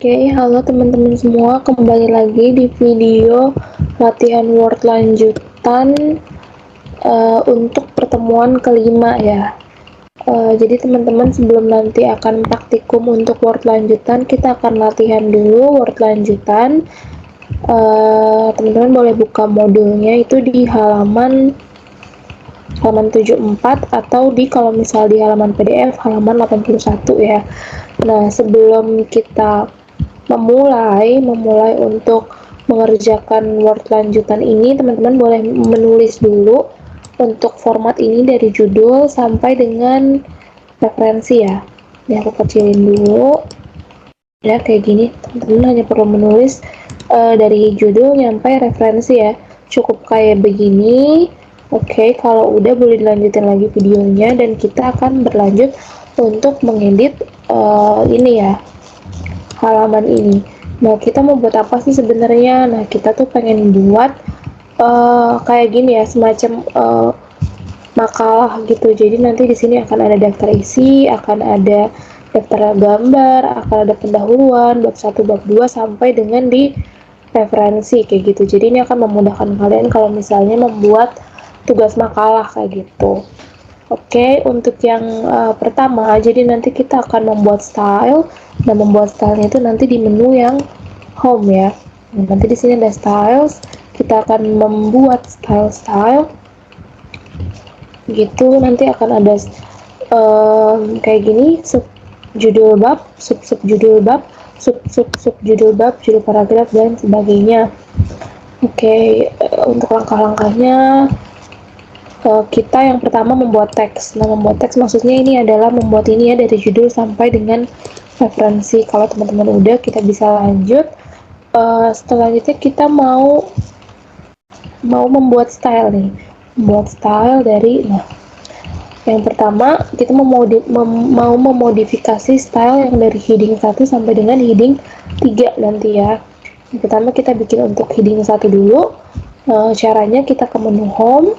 Oke, halo teman-teman semua, kembali lagi di video latihan Word lanjutan untuk pertemuan kelima ya. Jadi teman-teman sebelum nanti akan praktikum untuk Word lanjutan, kita akan latihan dulu Word lanjutan. Teman-teman boleh buka modulnya itu di halaman 74 atau kalau misal di halaman PDF halaman 81 ya. Nah, sebelum kita memulai untuk mengerjakan Word lanjutan ini, teman-teman boleh menulis dulu untuk format ini dari judul sampai dengan referensi ya. Ini aku kecilin dulu ya, kayak gini. Teman-teman hanya perlu menulis dari judul sampai referensi ya, cukup kayak begini. Oke, kalau udah boleh dilanjutin lagi videonya dan kita akan berlanjut untuk mengedit ini ya, halaman ini. Nah, kita mau buat apa sih sebenarnya? Nah, kita tuh pengen buat kayak gini ya, semacam makalah gitu. Jadi nanti di sini akan ada daftar isi, akan ada daftar gambar, akan ada pendahuluan, bab 1, bab 2 sampai dengan di referensi kayak gitu. Jadi ini akan memudahkan kalian kalau misalnya membuat tugas makalah kayak gitu. Oke, untuk yang pertama, jadi nanti kita akan membuat style. Nah, membuat stylenya itu nanti di menu yang home ya. Nah, nanti di sini ada styles. Kita akan membuat style gitu. Nanti akan ada kayak gini, sub judul bab, sub judul bab, sub judul bab, judul paragraf dan sebagainya. Oke, untuk langkah-langkahnya kita yang pertama membuat teks. Nah, membuat teks maksudnya ini adalah membuat ini ya dari judul sampai dengan referensi. Kalau teman-teman udah, kita bisa lanjut. Selanjutnya kita mau membuat style nih. Membuat style dari, nah, yang pertama kita mau memodifikasi style yang dari heading 1 sampai dengan heading 3 nanti ya. Yang pertama kita bikin untuk heading 1 dulu. Caranya kita ke menu home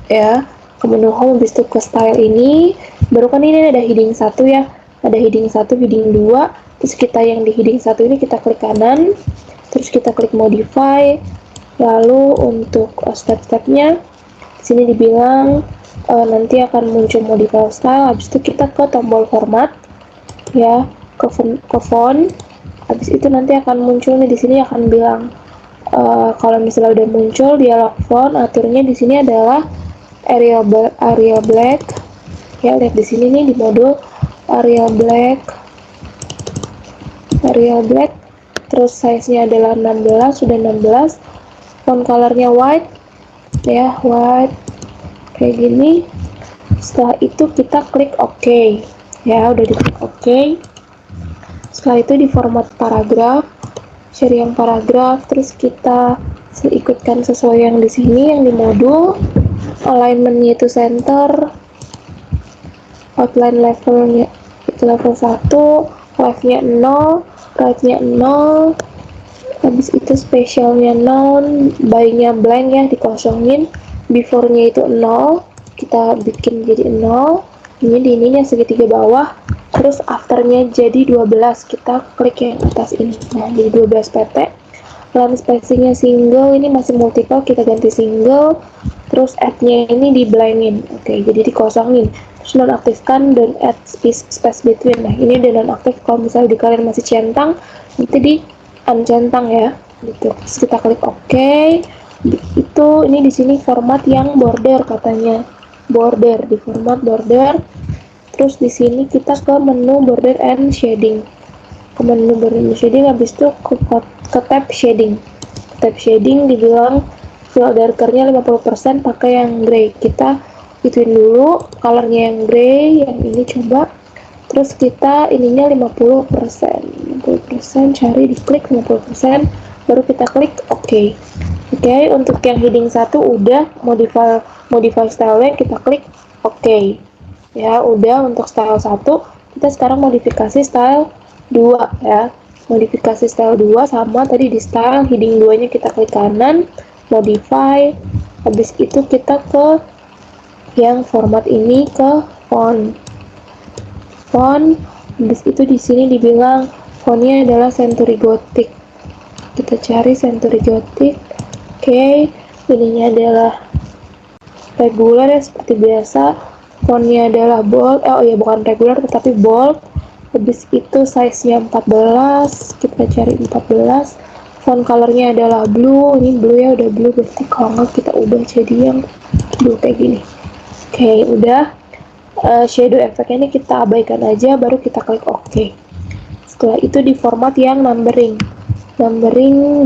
ya, ke menu home, habis itu ke style ini, baru kan ini ada heading 1 ya, ada heading 1, heading 2, terus kita yang di heading 1 ini kita klik kanan, terus kita klik modify, lalu untuk step-stepnya sini dibilang nanti akan muncul modify style, habis itu kita ke tombol format ya, ke font, habis itu nanti akan muncul nih, di sini akan bilang kalau misalnya udah muncul dialog font, aturnya di sini adalah Arial Black ya, lihat di sini nih di modul Arial Black, terus size-nya adalah 16, sudah 16, font color-nya white ya, white kayak gini. Setelah itu kita klik OK ya, udah diklik OK. Setelah itu di format paragraf, cari yang paragraf, terus kita ikutkan sesuai yang di sini, yang di modul. Alignment-nya itu center, outline levelnya itu level 1, left-nya 0, right-nya 0, habis itu spesialnya 0, by-nya blank ya, dikosongin, before-nya itu 0, kita bikin jadi 0, ini di ininya segitiga bawah, terus after-nya jadi 12, kita klik yang atas ini, nah jadi 12 pt. Line spacing-nya single, ini masih multiple, kita ganti single, terus add-nya ini di blank-in, oke, jadi dikosongin, terus nonaktifkan dan add space between. Nah, ini udah nonaktif, kalau misalnya di kalian masih centang, itu di uncentang ya, gitu. Terus kita klik OK. Itu ini di sini format yang border katanya, border, di format border. Terus di sini kita ke menu border and shading, ke menu border and shading, habis itu ke tab shading. Tab shading dibilang fill darkernya 50%, pakai yang gray. Kita ituin dulu colornya yang gray, yang ini coba. Terus kita ininya 50%, cari, diklik 50%, baru kita klik OK. Oke, untuk yang heading 1 udah modify style-nya, kita klik OK. Ya, udah untuk style 1, kita sekarang modifikasi style 2 ya. Modifikasi style 2 sama tadi di style heading 2 nya kita klik kanan, modify, habis itu kita ke yang format ini, ke font, habis itu di sini dibilang fontnya adalah Century Gothic. Kita cari Century Gothic. Oke, ininya adalah regular ya seperti biasa. Fontnya adalah bold, oh ya bukan regular tetapi bold. Habis itu size-nya 14, kita cari 14. Font colornya adalah blue, ini blue ya, udah blue, berarti kalau nggak kita ubah jadi yang blue kayak gini. Oke, udah. Shadow effect-nya ini kita abaikan aja, baru kita klik OK. Setelah itu di format yang numbering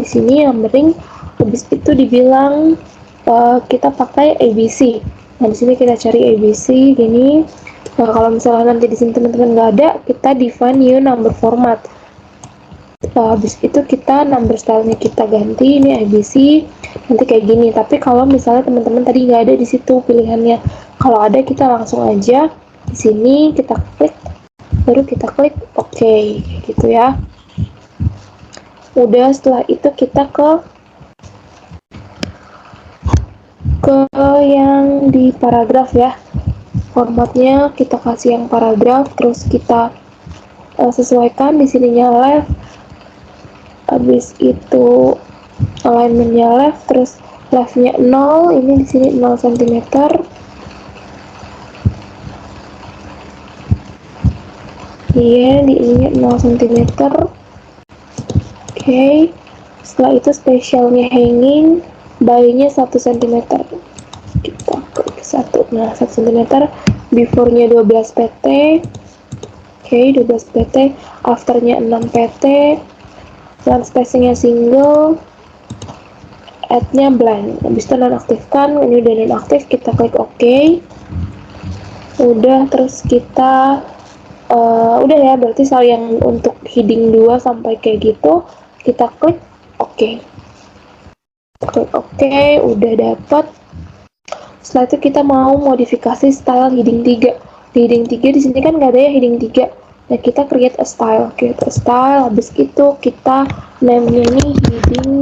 di sini numbering. Habis itu dibilang kita pakai ABC. Nah di sini kita cari ABC gini. Nah kalau misalnya nanti di sini teman-teman nggak ada, kita define new number format. Habis itu kita number stylenya kita ganti, ini ABC nanti kayak gini. Tapi kalau misalnya teman-teman tadi nggak ada di situ pilihannya, kalau ada kita langsung aja di sini kita klik, baru kita klik OK kayak gitu ya. Udah, setelah itu kita ke yang di paragraf ya. Formatnya kita kasih yang paragraf, terus kita sesuaikan di sininya left. Habis itu alignmentnya left, terus leftnya 0, ini di sini 0 cm. Iya, di ininya 0 cm. Oke. Setelah itu spesialnya hanging, by-nya 1 cm. Kita klik 1. Nah, 1 cm. Before-nya 12 pt. Oke, 12 pt. After-nya 6 pt. Line spacing-nya single. Add-nya blank. Habis itu nonaktifkan, ini udah nonaktif, kita klik OK. Udah, terus kita udah ya, berarti soal yang untuk heading 2 sampai kayak gitu, kita klik OK. Klik OK, udah dapat. Setelah itu kita mau modifikasi style heading 3. Di heading 3 di sini kan nggak ada ya heading 3. Nah, kita create a style. Habis itu kita name-nya nih heading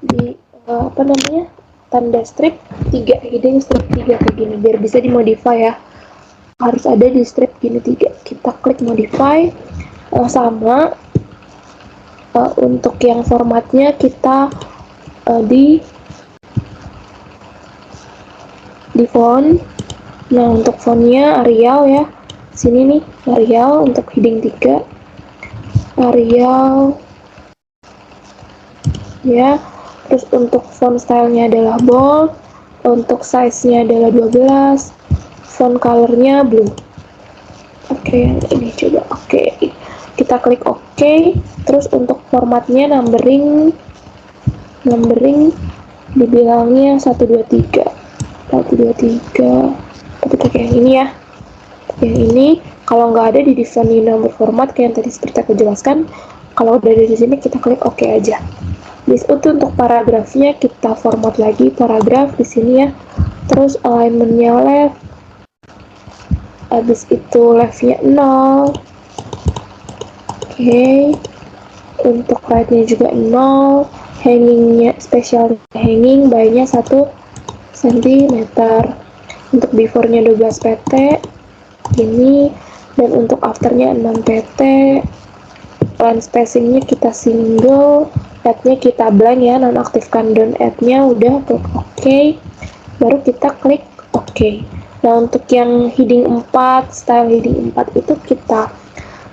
di apa namanya? Tanda strip 3, heading strip 3 kayak gini biar bisa dimodify ya. Harus ada di strip gini 3. Kita klik modify. Sama untuk yang formatnya kita di font. Nah, untuk fontnya Arial ya. Sini nih, Arial untuk heading 3. Arial ya. Terus untuk font stylenya adalah bold. Untuk size-nya adalah 12. Font colornya blue. Oke, ini coba oke. Kita klik OK. Terus untuk formatnya numbering dibilangnya 123. Kita pakai yang ini ya. Yang ini kalau nggak ada di define number format kayak yang tadi seperti aku jelaskan, kalau udah ada di sini kita klik OK aja. Bis itu untuk paragrafnya kita format lagi paragraf di sini ya. Terus alignmentnya left. Habis itu leftnya 0. Oke. Untuk right-nya juga 0. Hangingnya spesial hanging by-nya 1 cm. Untuk before-nya 12 pt. Ini, dan untuk after-nya 6 pt. Line spacing-nya kita single, add-nya kita blank ya, nonaktifkan don't add-nya, udah klik OK, baru kita klik OK. Nah, untuk yang heading 4, style heading 4 itu kita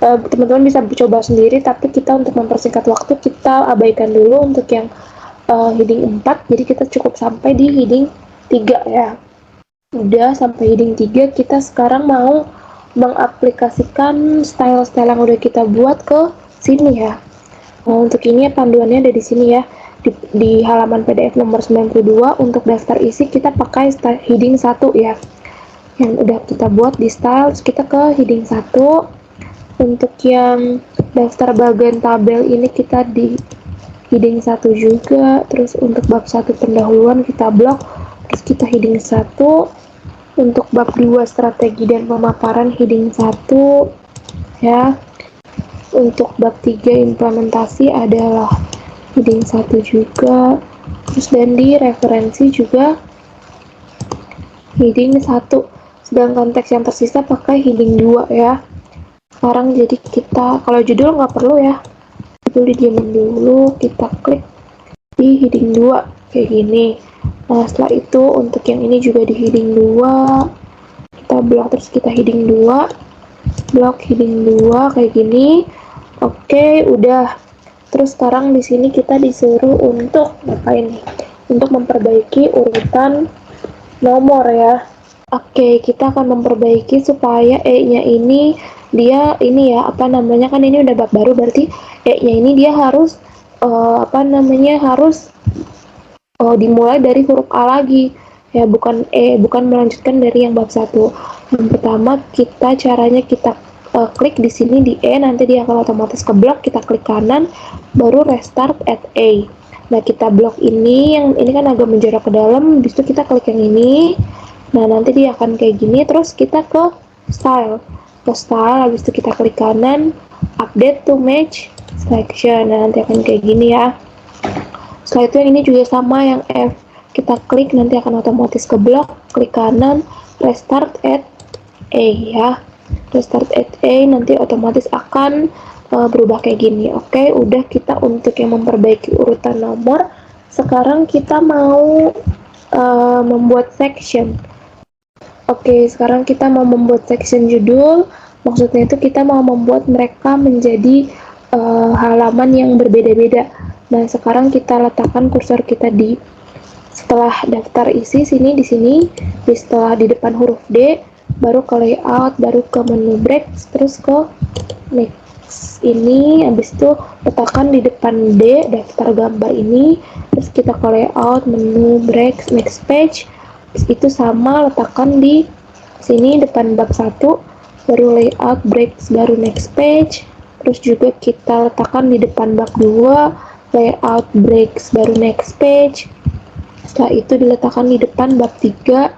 teman-teman bisa coba sendiri, tapi kita untuk mempersingkat waktu kita abaikan dulu untuk yang heading 4, jadi kita cukup sampai di heading 3 ya. Udah sampai heading 3, kita sekarang mau mengaplikasikan style-style yang udah kita buat ke sini ya. Nah, untuk ini panduannya ada di sini ya. Di halaman PDF nomor 92 untuk daftar isi kita pakai style heading 1 ya. Yang udah kita buat di style, terus kita ke heading 1. Untuk yang daftar bagian tabel ini kita di heading 1 juga. Terus untuk bab 1 pendahuluan kita blok, terus kita heading 1. Untuk bab 2 strategi dan pemaparan heading 1 ya. Untuk bab 3 implementasi adalah heading 1 juga. Terus dan di referensi juga heading 1. Sedangkan teks yang tersisa pakai heading 2 ya. Sekarang jadi kita, kalau judul nggak perlu ya, judul didiamin dulu, kita klik di heading 2 kayak gini. Nah setelah itu untuk yang ini juga di heading 2, kita blok, terus kita heading 2, blok heading 2 kayak gini. Oke, udah. Terus sekarang di sini kita disuruh untuk ngapain nih? Untuk memperbaiki urutan nomor ya. Oke, kita akan memperbaiki supaya E-nya ini dia ini ya, apa namanya, kan ini udah bab baru, berarti E-nya ini dia harus apa namanya, harus dimulai dari huruf A lagi ya, bukan melanjutkan dari yang bab 1. Yang pertama caranya kita klik di sini di E, nanti dia akan otomatis ke blok, kita klik kanan baru restart at A. Nah kita blok ini kan agak menjorok ke dalam, habis itu kita klik yang ini. Nah nanti dia akan kayak gini, terus kita ke style, habis itu kita klik kanan, update to match selection. Nah nanti akan kayak gini ya. Setelah itu yang ini juga sama, yang F kita klik nanti akan otomatis ke blok, klik kanan, restart at A ya, restart at A, nanti otomatis akan berubah kayak gini. Oke, udah kita untuk yang memperbaiki urutan nomor. Sekarang kita mau membuat section. Oke, sekarang kita mau membuat section judul. Maksudnya itu kita mau membuat mereka menjadi halaman yang berbeda-beda. Nah, sekarang kita letakkan kursor kita di setelah daftar isi sini, setelah di depan huruf D, baru ke layout, baru ke menu break, terus ke next ini, habis itu letakkan di depan D daftar gambar ini, terus kita ke layout, menu break, next page, itu sama letakkan di sini depan bab 1, baru layout, breaks, baru next page, terus juga kita letakkan di depan bab 2, layout, breaks, baru next page. Setelah itu diletakkan di depan bab 3,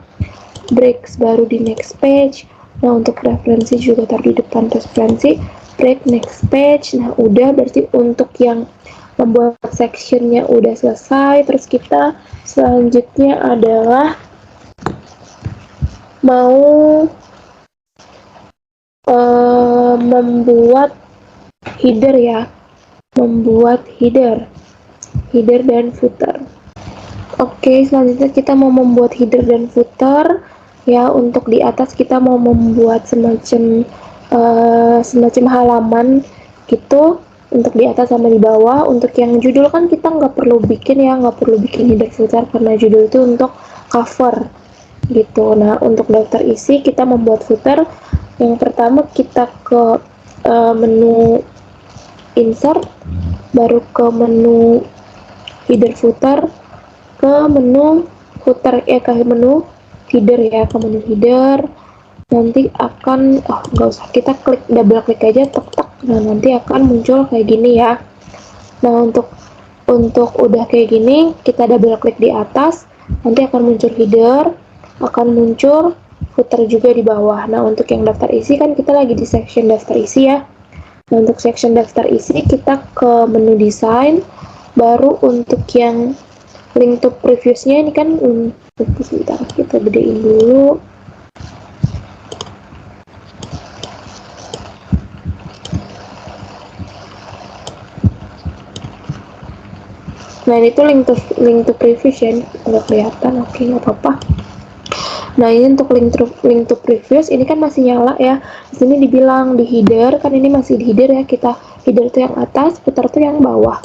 breaks, baru di next page. Nah untuk referensi juga taruh di depan referensi, break, next page. Nah udah, berarti untuk yang membuat sectionnya udah selesai. Terus kita selanjutnya adalah mau membuat header ya, membuat header dan footer. Oke, selanjutnya kita mau membuat header dan footer ya. Untuk di atas kita mau membuat semacam halaman gitu, untuk di atas sama di bawah. Untuk yang judul kan kita nggak perlu bikin header footer karena judul itu untuk cover gitu. Nah untuk daftar isi kita membuat footer. Yang pertama kita ke menu insert, baru ke menu header footer, ke menu footer ke menu header ya, ke menu header. Nanti akan nggak usah, kita double klik aja, tek. Nah nanti akan muncul kayak gini ya. Nah untuk udah kayak gini, kita double klik di atas, nanti akan muncul header, akan muncul footer juga di bawah. Nah untuk yang daftar isi kan kita lagi di section daftar isi ya. Nah untuk section daftar isi kita ke menu desain, baru untuk yang link to previousnya ini kan sebentar kita gedein dulu. Nah ini tuh link to previous ya, nggak kelihatan. Oke, nggak apa-apa. Nah ini untuk link to previous ini kan masih nyala ya. Di sini dibilang di header, kan ini masih di header ya, kita header tuh yang atas, footer tuh yang bawah.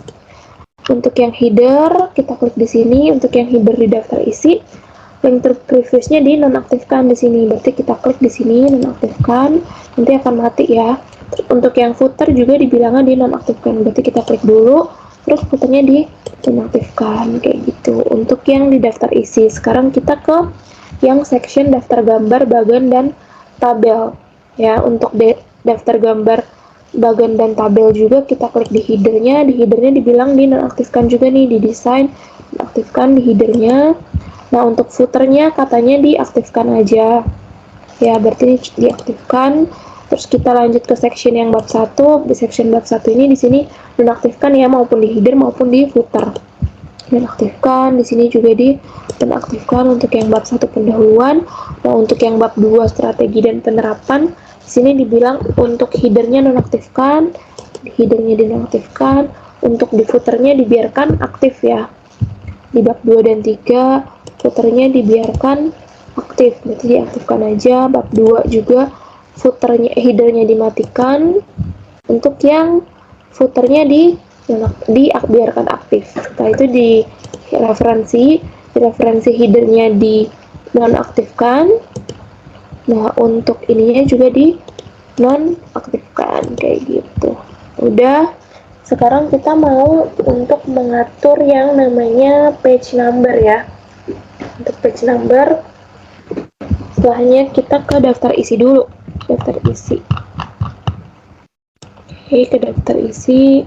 Untuk yang header kita klik di sini. Untuk yang header di daftar isi, link to previousnya dinonaktifkan di sini. Berarti kita klik di sini nonaktifkan, nanti akan mati ya. Untuk yang footer juga dibilangnya dinonaktifkan, berarti kita klik dulu, terus footernya dinonaktifkan kayak gitu. Untuk yang di daftar isi, sekarang kita ke yang section daftar gambar, bagan, dan tabel ya. Untuk daftar gambar, bagan, dan tabel juga kita klik di headernya. Di headernya dibilang dinonaktifkan juga nih, di desain aktifkan di headernya. Nah untuk footernya katanya diaktifkan aja ya, berarti ini diaktifkan. Terus kita lanjut ke section yang bab 1. Di section bab 1 ini di sini dinonaktifkan ya, maupun di header maupun di footer dinonaktifkan. Di sini juga dinonaktifkan untuk yang bab 1 pendahuluan. Nah untuk yang bab 2 strategi dan penerapan Di sini dibilang untuk headernya nonaktifkan, headernya dinonaktifkan, untuk di footernya dibiarkan aktif ya. Di bab 2 dan 3 footernya dibiarkan aktif, berarti diaktifkan aja. Bab 2 juga footernya, headernya dimatikan, untuk yang footernya dibiarkan aktif. Setelah itu di referensi headernya di nonaktifkan. Nah, untuk ininya juga di nonaktifkan kayak gitu. Udah, sekarang kita mau untuk mengatur yang namanya page number ya. Untuk page number, setelahnya kita ke daftar isi dulu. Daftar isi. Oke, ke daftar isi.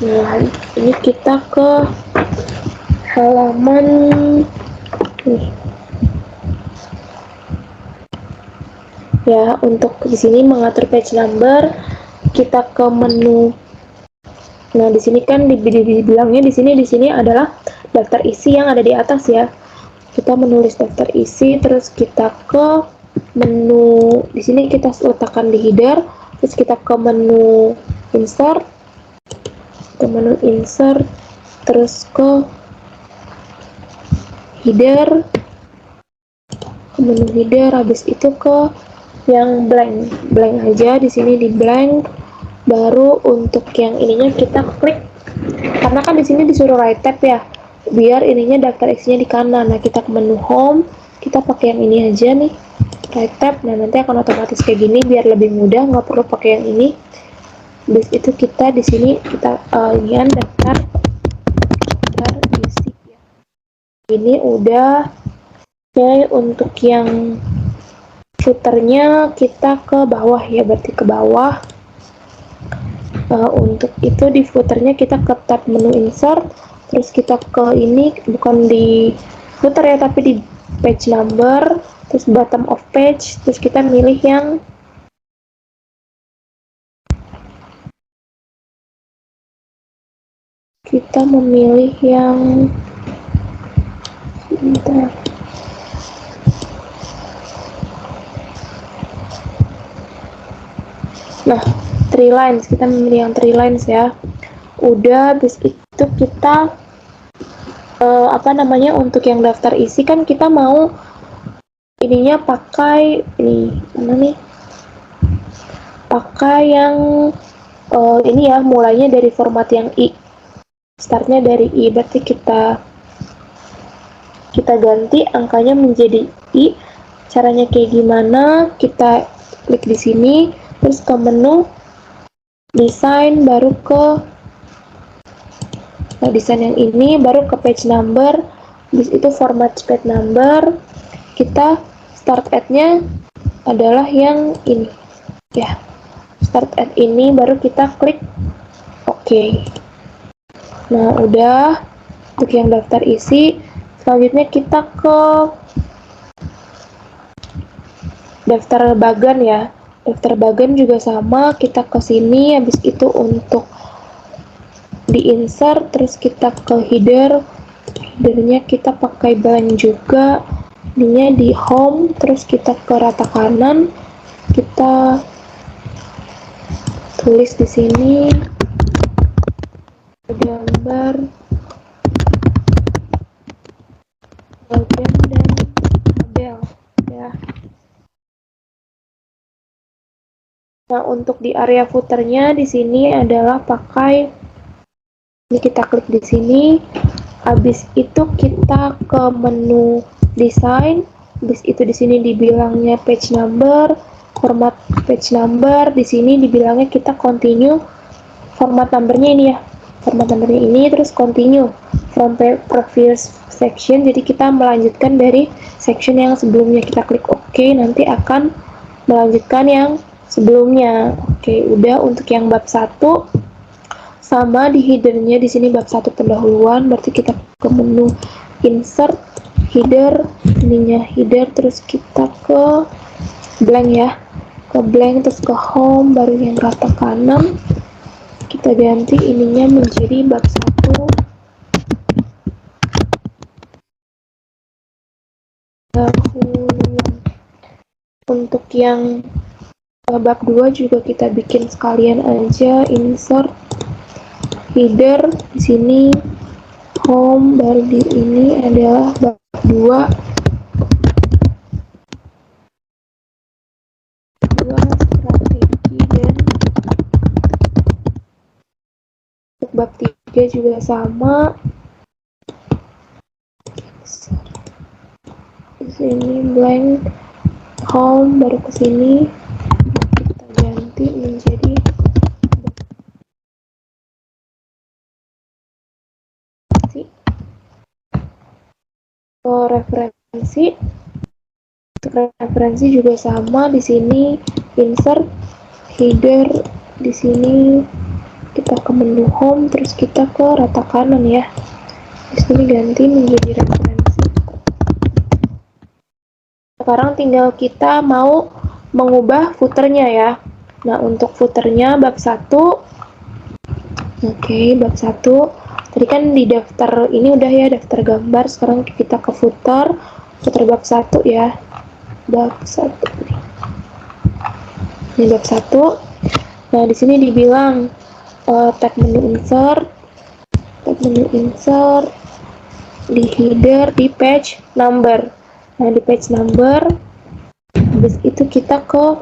Nah, ini kita ke halaman nih. Ya, untuk di sini mengatur page number, kita ke menu. Nah, di sini kan dibilangnya di sini adalah daftar isi yang ada di atas ya. Kita menulis daftar isi, terus kita ke menu. Di sini kita letakkan di header, terus kita ke menu insert, terus ke header, menu header, habis itu ke yang blank aja. Di sini di blank, baru untuk yang ininya kita klik, karena kan di sini disuruh right tab ya, biar ininya daftar isinya di kanan. Nah, kita ke menu home, kita pakai yang ini aja nih, right tab. Nah, nanti akan otomatis kayak gini biar lebih mudah, nggak perlu pakai yang ini. Habis itu kita di sini kita inian daftar isi ya. Ini udah. Oke, untuk yang footernya kita ke bawah ya, berarti ke bawah. Untuk itu di footernya kita ke tab menu insert, terus kita ke ini, bukan di footer ya, tapi di page number, terus bottom of page, terus kita milih yang kita memilih yang bentar. Nah, 3 lines, kita memilih yang 3 lines ya. Udah, habis itu kita untuk yang daftar isi kan kita mau ininya pakai ini mana nih, pakai yang ini ya, mulainya dari format yang I, startnya dari I, berarti kita ganti angkanya menjadi I. Caranya kayak gimana? Kita klik di sini, terus ke menu desain, baru ke desain yang ini, baru ke page number. Habis itu format page number, kita start at-nya adalah yang ini ya, start at ini, baru kita klik OK. Nah, udah untuk yang daftar isi. Selanjutnya kita ke daftar bagan ya. Daftar bagan juga sama, kita ke sini, habis itu untuk di insert, terus kita ke headernya kita pakai blank juga, ininya di home, terus kita ke rata kanan, kita tulis di sini gambar bagian dan tabel ya. Nah, untuk di area footernya di sini adalah pakai ini, kita klik di sini, habis itu kita ke menu desain, habis itu di sini dibilangnya page number, format page number, di sini dibilangnya kita continue format numbernya ini ya, format numbernya ini, terus continue from previous section, jadi kita melanjutkan dari section yang sebelumnya. Kita klik OK, nanti akan melanjutkan yang sebelumnya. Oke, udah. Untuk yang bab 1 sama di headernya di sini bab 1 pendahuluan, berarti kita ke menu insert, header, ininya header, terus kita ke blank ya, ke blank, terus ke home, baru yang rata kanan kita ganti ininya menjadi bab 1 pendahuluan. Untuk yang bab 2 juga kita bikin sekalian aja, insert header di sini, home, baru di ini adalah bab 2 strategi, dan untuk bab 3 juga sama. Di sini blank home, baru ke sini kita ganti menjadi referensi. Untuk referensi juga sama, di sini insert header, di sini kita ke menu home, terus kita ke rata kanan ya. Di sini ganti menjadi referensi. Sekarang tinggal kita mau mengubah footernya ya. Nah, untuk footernya bab 1. Oke, bab 1. Tadi kan di daftar ini udah ya, daftar gambar. Sekarang kita ke footer bab 1 ya. Bab 1. Ini bab 1. Nah, di sini dibilang tab menu insert, di header, di page number. Nah, di page number, habis itu kita ke,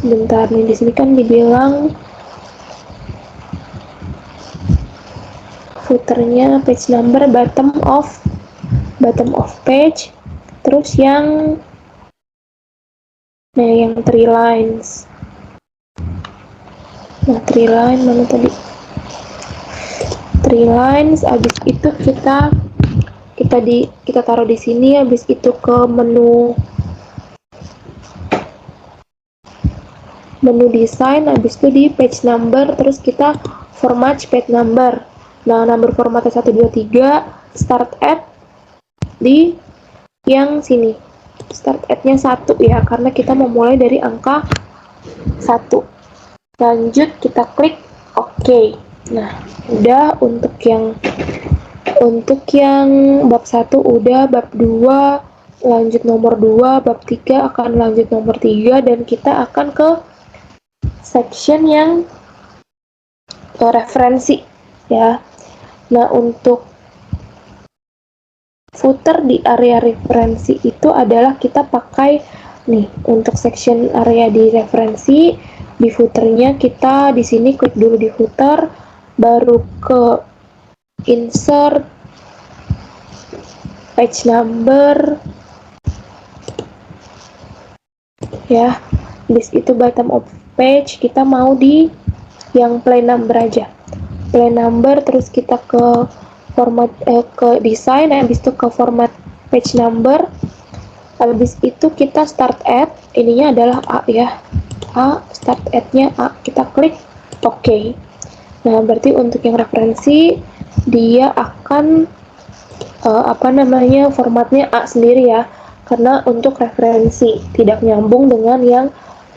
bentar nih, di sini kan dibilang footernya page number bottom of page, terus yang three lines. Nah, three line mana tadi? Three lines, habis itu kita taruh di sini, habis itu ke menu desain, habis itu di page number, terus kita format page number. Nah, number formatnya 1, 2, 3, start at di yang sini. Start at-nya 1 ya, karena kita memulai dari angka 1. Lanjut, kita klik OK. Nah, udah untuk yang bab 1 udah, bab 2 lanjut nomor 2, bab 3 akan lanjut nomor 3, dan kita akan ke section yang referensi ya. Nah, untuk footer di area referensi itu adalah kita pakai nih, untuk section area di referensi, di footernya kita di sini klik dulu di footer, baru ke insert page number ya. Habis itu bottom of page kita mau di yang plain number aja, plain number, terus kita ke format ke desain, habis itu ke format page number, habis itu kita start at, ininya adalah A ya, A, start at-nya A, kita klik OK. Nah, berarti untuk yang referensi dia akan formatnya A sendiri ya, karena untuk referensi tidak nyambung dengan yang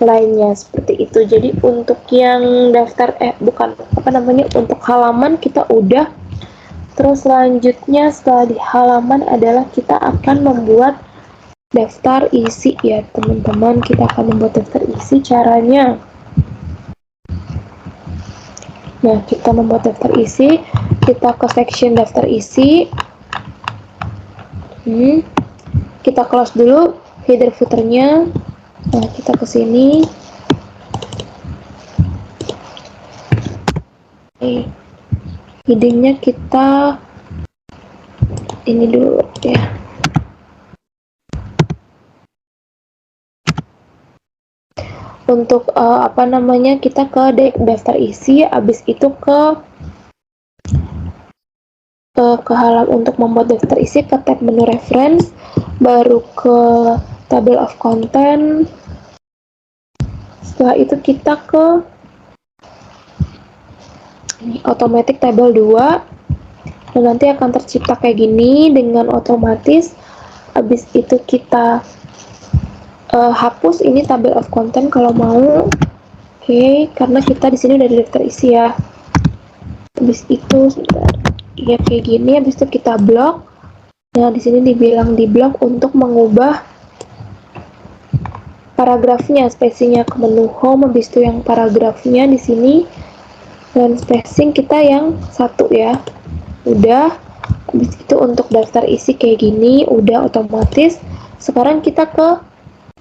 lainnya, seperti itu. Jadi untuk yang daftar untuk halaman kita udah. Terus selanjutnya setelah di halaman adalah kita akan membuat daftar isi ya teman-teman. Kita akan membuat daftar isi. Caranya, nah, kita membuat daftar isi, kita ke section daftar isi, kita close dulu header footernya. Nah, kita ke sini, headingnya kita ini dulu ya. Untuk kita ke daftar isi, habis itu ke halaman untuk membuat daftar isi, ke tab menu reference, baru ke table of content. Setelah itu kita ke automatic table 2, dan nanti akan tercipta kayak gini dengan otomatis. Habis itu kita hapus ini table of content kalau mau. Oke, karena kita di sini udah di daftar isi ya. Habis itu ya kayak gini, habis itu kita blok. Nah, di sini dibilang di blok untuk mengubah paragrafnya, spacingnya ke menu home, habis itu yang paragrafnya di sini, dan spacing kita yang satu ya. Udah, habis itu untuk daftar isi kayak gini, udah otomatis. Sekarang kita ke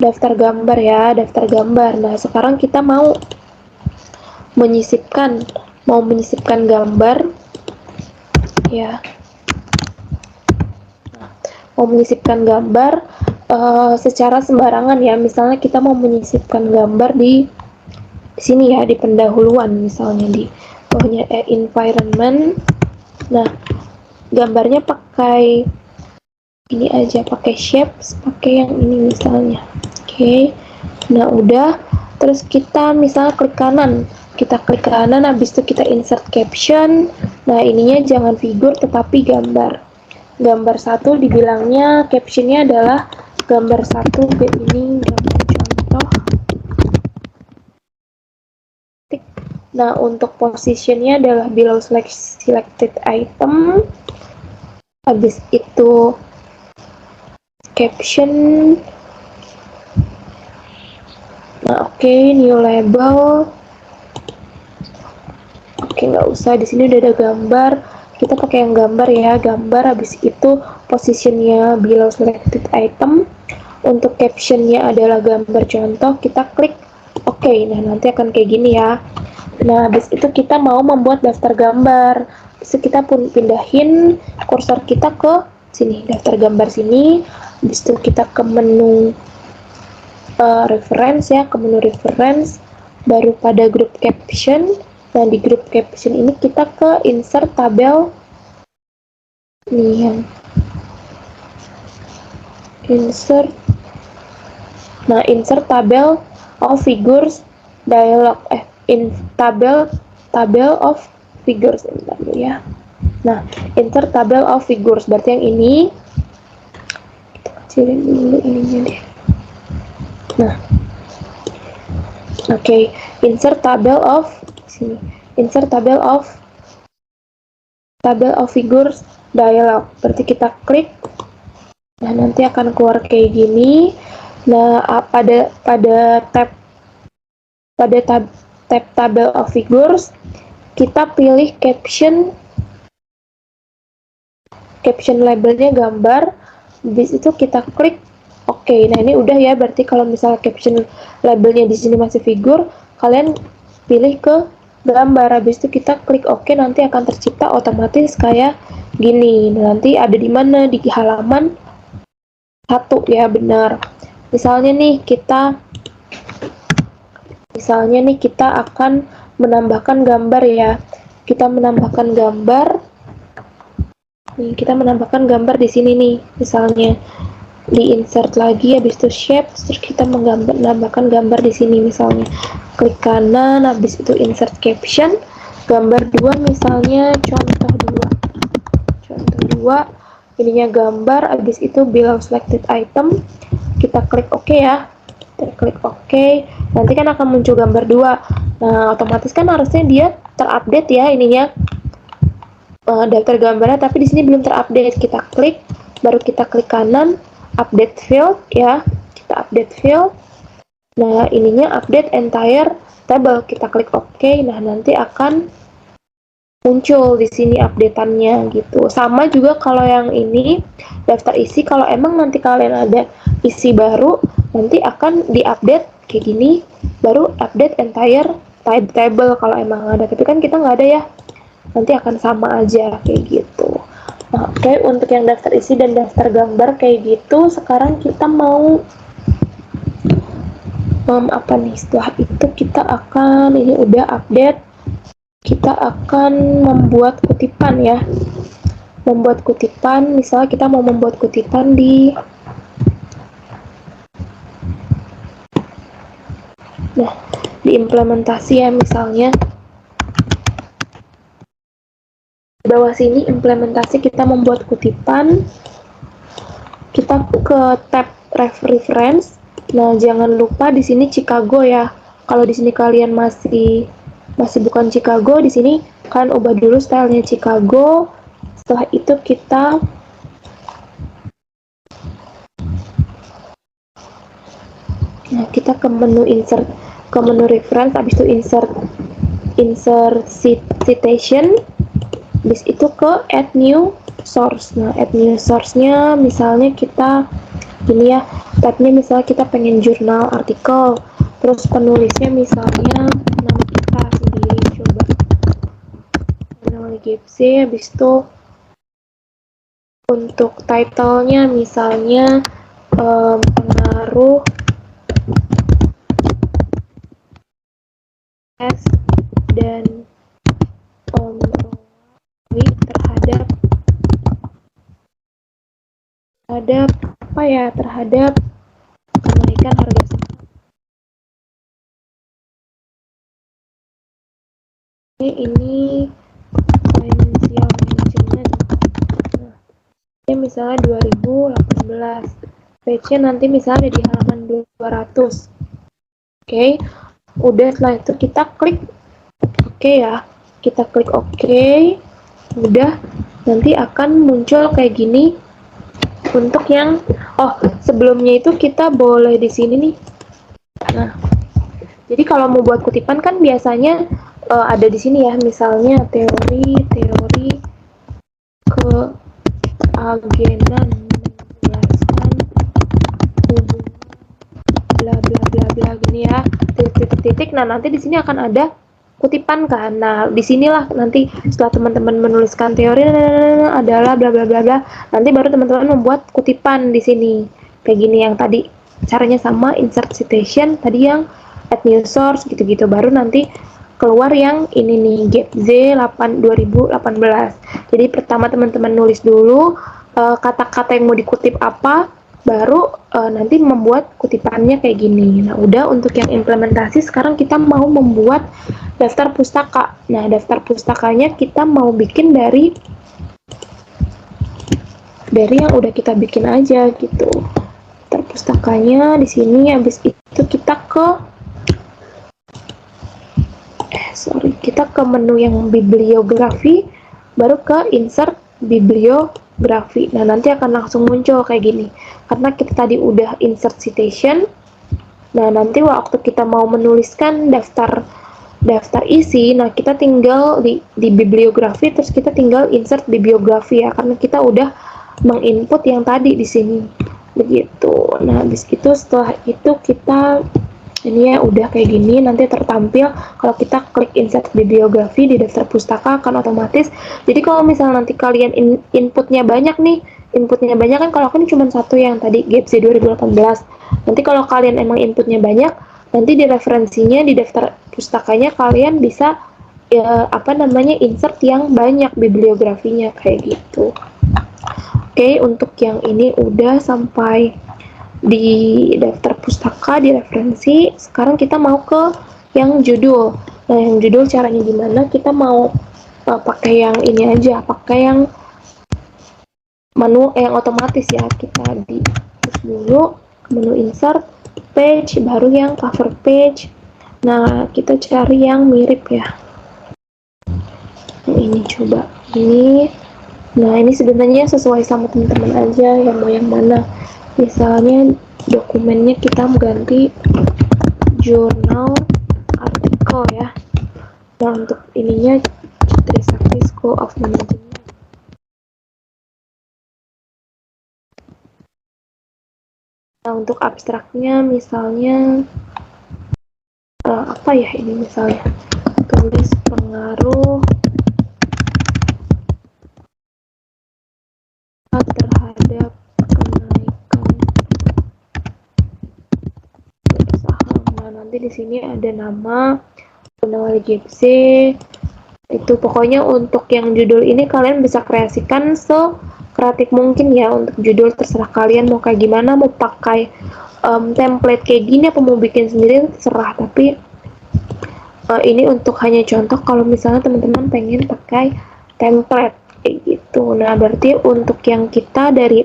daftar gambar ya, daftar gambar. Nah, sekarang kita mau menyisipkan gambar ya. Mau menyisipkan gambar secara sembarangan ya. Misalnya kita mau menyisipkan gambar di sini ya, di pendahuluan, misalnya di bawahnya environment. Nah, gambarnya pakai ini aja, pakai shapes, pakai yang ini misalnya. Oke. Nah, udah. Terus kita misalnya klik kanan. Kita klik kanan, habis itu kita insert caption. Nah, ininya jangan figur tetapi gambar. Gambar satu dibilangnya captionnya adalah gambar satu, ini gambar contoh. Nah, untuk positionnya adalah below selected item. Habis itu caption. Nah, oke, new label. Oke, nggak usah, di sini udah ada gambar. Kita pakai yang gambar ya, gambar. Habis itu positionnya below selected item. Untuk captionnya adalah gambar contoh. Kita klik oke. Nah, nanti akan kayak gini ya. Nah, habis itu kita mau membuat daftar gambar. Terus kita pun pindahin kursor kita ke sini, daftar gambar sini. Habis itu kita ke menu reference ya, ke menu reference, baru pada grup caption. Nah, di grup caption ini kita ke insert tabel nih, yang insert. Nah, insert tabel of figures dialog tabel of figures ya. Nah, insert tabel of figures berarti yang ini. Kita kecilin dulu ininya deh. Nah, oke, insert tabel of sini. Insert tabel of figures dialog. Berarti kita klik. Nah, nanti akan keluar kayak gini. Nah, pada tab tabel of figures kita pilih caption labelnya gambar. Habis itu kita klik oke. Nah, ini udah ya, berarti kalau misalnya caption labelnya di sini masih figur, kalian pilih ke gambar. Habis itu kita klik oke, nanti akan tercipta otomatis kayak gini. Nah, nanti ada di mana, di halaman 1 ya, benar. Misalnya nih kita akan menambahkan gambar ya. Kita menambahkan gambar. Nih, kita menambahkan gambar di sini nih. Misalnya di insert lagi, habis itu shape, terus kita menambahkan gambar di sini misalnya. Klik kanan, habis itu insert caption, gambar 2 misalnya, contoh 2. Ininya gambar, habis itu below selected item. Kita klik oke ya. Kita klik oke. Nanti kan akan muncul gambar 2. Nah, otomatis kan harusnya dia terupdate ya ininya. Daftar gambarnya, tapi di sini belum terupdate. Kita klik, baru kita klik kanan, update field ya. Kita update field. Nah, ininya update entire table. Kita klik oke. Nah, nanti akan muncul di sini updateannya gitu. Sama juga kalau yang ini daftar isi, kalau emang nanti kalian ada isi baru, nanti akan diupdate kayak gini, baru update entire table kalau emang ada. Tapi kan kita nggak ada ya, nanti akan sama aja kayak gitu. Nah, oke, untuk yang daftar isi dan daftar gambar kayak gitu. Sekarang kita mau apa nih? Setelah itu kita akan, ini udah update, kita akan membuat kutipan ya. Membuat kutipan, misalnya kita mau membuat kutipan di implementasi ya, misalnya di bawah sini implementasi, kita membuat kutipan, kita ke tab reference. Nah, jangan lupa di sini Chicago ya. Kalau di sini kalian masih bukan Chicago, di sini kalian ubah dulu stylenya Chicago. Setelah itu kita Nah, kita ke menu insert, ke menu reference, habis itu insert citation, habis itu ke add new source. Nah, add new source-nya misalnya kita gini ya, tabnya misalnya kita pengen jurnal artikel, terus penulisnya misalnya nama kita sendiri, coba nama GFC, habis itu untuk title-nya misalnya pengaruh S dan terhadap apa ya, terhadap kenaikan harga saham. Ini financial management. Nah, ini misalnya 2018. Page-nya nanti misalnya di halaman 200. Oke. Udah, setelah itu kita klik oke ya. Kita klik oke. Udah, nanti akan muncul kayak gini. Untuk yang sebelumnya itu kita boleh di sini nih. Nah, jadi kalau mau buat kutipan kan biasanya ada di sini ya, misalnya teori keagenan menjelaskan hubungan bla bla bla bla gini ya, titik-titik. Nah, nanti di sini akan ada kutipan kan. Nah, disinilah nanti setelah teman-teman menuliskan teori adalah bla bla bla bla, nanti baru teman-teman membuat kutipan di sini. Kayak gini yang tadi caranya sama, insert citation, tadi yang add new source gitu-gitu, baru nanti keluar yang ini nih, GFZ 2018. Jadi pertama teman-teman nulis dulu kata-kata yang mau dikutip apa, baru nanti membuat kutipannya kayak gini. Nah, udah untuk yang implementasi, sekarang kita mau membuat daftar pustaka. Nah, daftar pustakanya kita mau bikin dari yang udah kita bikin aja gitu. Daftar pustakanya di sini, habis itu kita ke menu yang bibliografi, baru ke insert bibliografi. Nah, nanti akan langsung muncul kayak gini. Karena kita tadi udah insert citation. Nah, nanti waktu kita mau menuliskan daftar isi, nah kita tinggal di bibliografi, terus kita tinggal insert bibliografi ya, karena kita udah menginput yang tadi di sini. Begitu. Nah, habis itu setelah itu kita ini ya udah kayak gini, nanti tertampil kalau kita klik insert bibliografi di daftar pustaka akan otomatis. Jadi kalau misalnya nanti kalian inputnya banyak nih, kan kalau aku ini cuma satu yang tadi GFC 2018. Nanti kalau kalian emang inputnya banyak, nanti di referensinya di daftar pustakanya kalian bisa insert yang banyak bibliografinya kayak gitu. Oke, untuk yang ini udah sampai di daftar pustaka, di referensi. Sekarang kita mau ke yang judul. Nah, yang judul caranya gimana? Kita mau pakai yang ini aja, pakai yang menu yang otomatis ya. Kita di terus dulu menu insert page, baru yang cover page. Nah, kita cari yang mirip ya. Yang ini coba. Ini. Nah, ini sebenarnya sesuai sama teman-teman aja yang mau yang mana. Misalnya dokumennya kita ganti jurnal artikel ya. Nah, untuk ininya Trisakti School of Management. Nah, untuk abstraknya misalnya apa ya ini, misalnya tulis pengaruh terhadap kenaikan saham. Nah, nanti di sini ada nama GFC. Itu pokoknya untuk yang judul ini kalian bisa kreasikan sekreatif mungkin ya. Untuk judul terserah kalian mau kayak gimana, mau pakai template kayak gini apa mau bikin sendiri terserah. Tapi ini untuk hanya contoh kalau misalnya teman-teman pengen pakai template kayak gitu. Nah, berarti untuk yang kita dari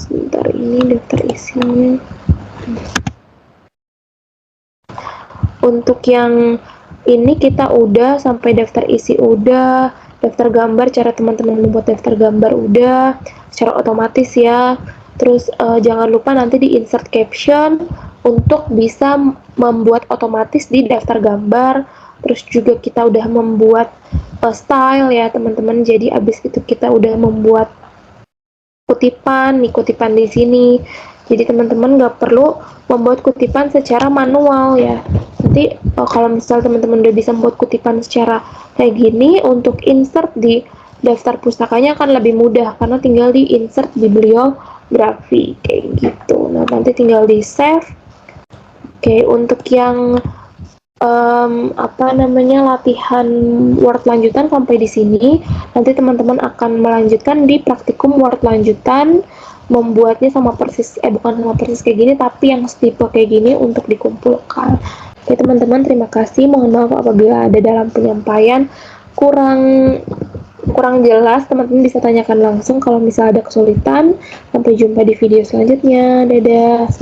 sebentar, ini daftar isinya. Untuk yang ini kita udah sampai daftar isi udah, daftar gambar, cara teman-teman membuat daftar gambar udah secara otomatis ya. Terus jangan lupa nanti di insert caption untuk bisa membuat otomatis di daftar gambar. Terus juga kita udah membuat style ya teman-teman. Jadi abis itu kita udah membuat kutipan di sini. Jadi teman-teman nggak perlu membuat kutipan secara manual ya. Nanti kalau misal teman-teman udah bisa membuat kutipan secara kayak gini, untuk insert di daftar pustakanya akan lebih mudah karena tinggal di insert bibliografi kayak gitu. Nah nanti tinggal di save. Oke, untuk yang latihan Word lanjutan sampai di sini. Nanti teman-teman akan melanjutkan di praktikum Word lanjutan, membuatnya sama persis, bukan sama persis kayak gini, tapi yang tipe kayak gini untuk dikumpulkan. Oke teman-teman, terima kasih. Mohon maaf apabila ada dalam penyampaian kurang jelas, teman-teman bisa tanyakan langsung kalau misalnya ada kesulitan. Sampai jumpa di video selanjutnya. Dadah.